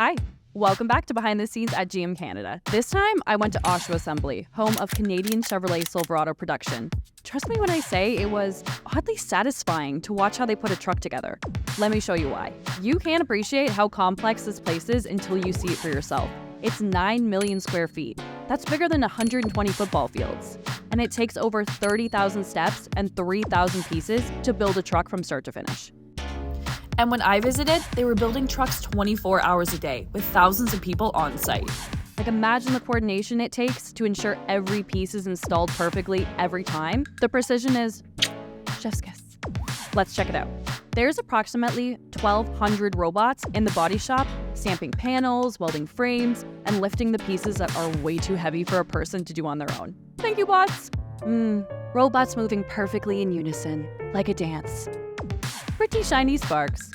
Hi, welcome back to Behind the Scenes at GM Canada. This time, I went to Oshawa Assembly, home of Canadian Chevrolet Silverado production. Trust me when I say it was oddly satisfying to watch how they put a truck together. Let me show you why. You can't appreciate how complex this place is until you see it for yourself. It's 9 million square feet. That's bigger than 120 football fields. And it takes over 30,000 steps and 3,000 pieces to build a truck from start to finish. And when I visited, they were building trucks 24 hours a day with thousands of people on site. Like, imagine the coordination it takes to ensure every piece is installed perfectly every time. The precision is chef's kiss. Let's check it out. There's approximately 1,200 robots in the body shop, stamping panels, welding frames, and lifting the pieces that are way too heavy for a person to do on their own. Thank you, bots. Robots moving perfectly in unison, like a dance. Pretty shiny sparks.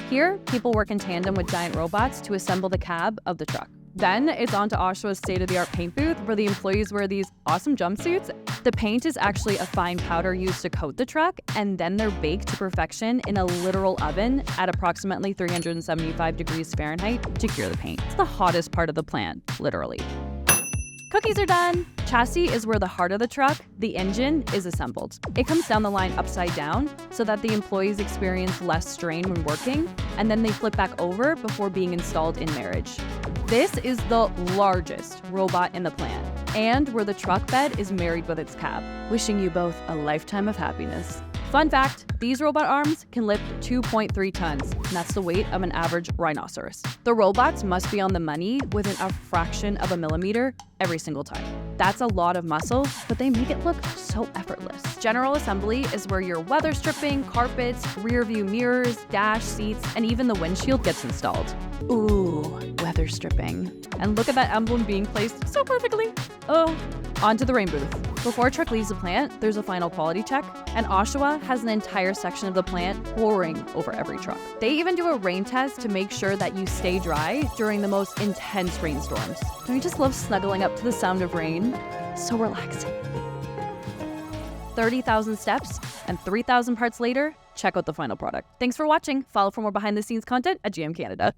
Here, people work in tandem with giant robots to assemble the cab of the truck. Then it's on to Oshawa's state-of-the-art paint booth where the employees wear these awesome jumpsuits. The paint is actually a fine powder used to coat the truck, and then they're baked to perfection in a literal oven at approximately 375 degrees Fahrenheit to cure the paint. It's the hottest part of the plant, literally. Cookies are done! Chassis is where the heart of the truck, the engine, is assembled. It comes down the line upside down so that the employees experience less strain when working, and then they flip back over before being installed in marriage. This is the largest robot in the plant, and where the truck bed is married with its cab. Wishing you both a lifetime of happiness. Fun fact, these robot arms can lift 2.3 tons, and that's the weight of an average rhinoceros. The robots must be on the money within a fraction of a millimeter every single time. That's a lot of muscle, but they make it look so effortless. General assembly is where your weather stripping, carpets, rear view mirrors, dash seats, and even the windshield gets installed. Ooh, weather stripping. And look at that emblem being placed so perfectly. Oh, onto the rain booth. Before a truck leaves the plant, there's a final quality check, and Oshawa has an entire section of the plant pouring over every truck. They even do a rain test to make sure that you stay dry during the most intense rainstorms. Don't you just love snuggling up to the sound of rain? So relaxing. 30,000 steps and 3,000 parts later, check out the final product. Thanks for watching. Follow for more behind the scenes content at GM Canada.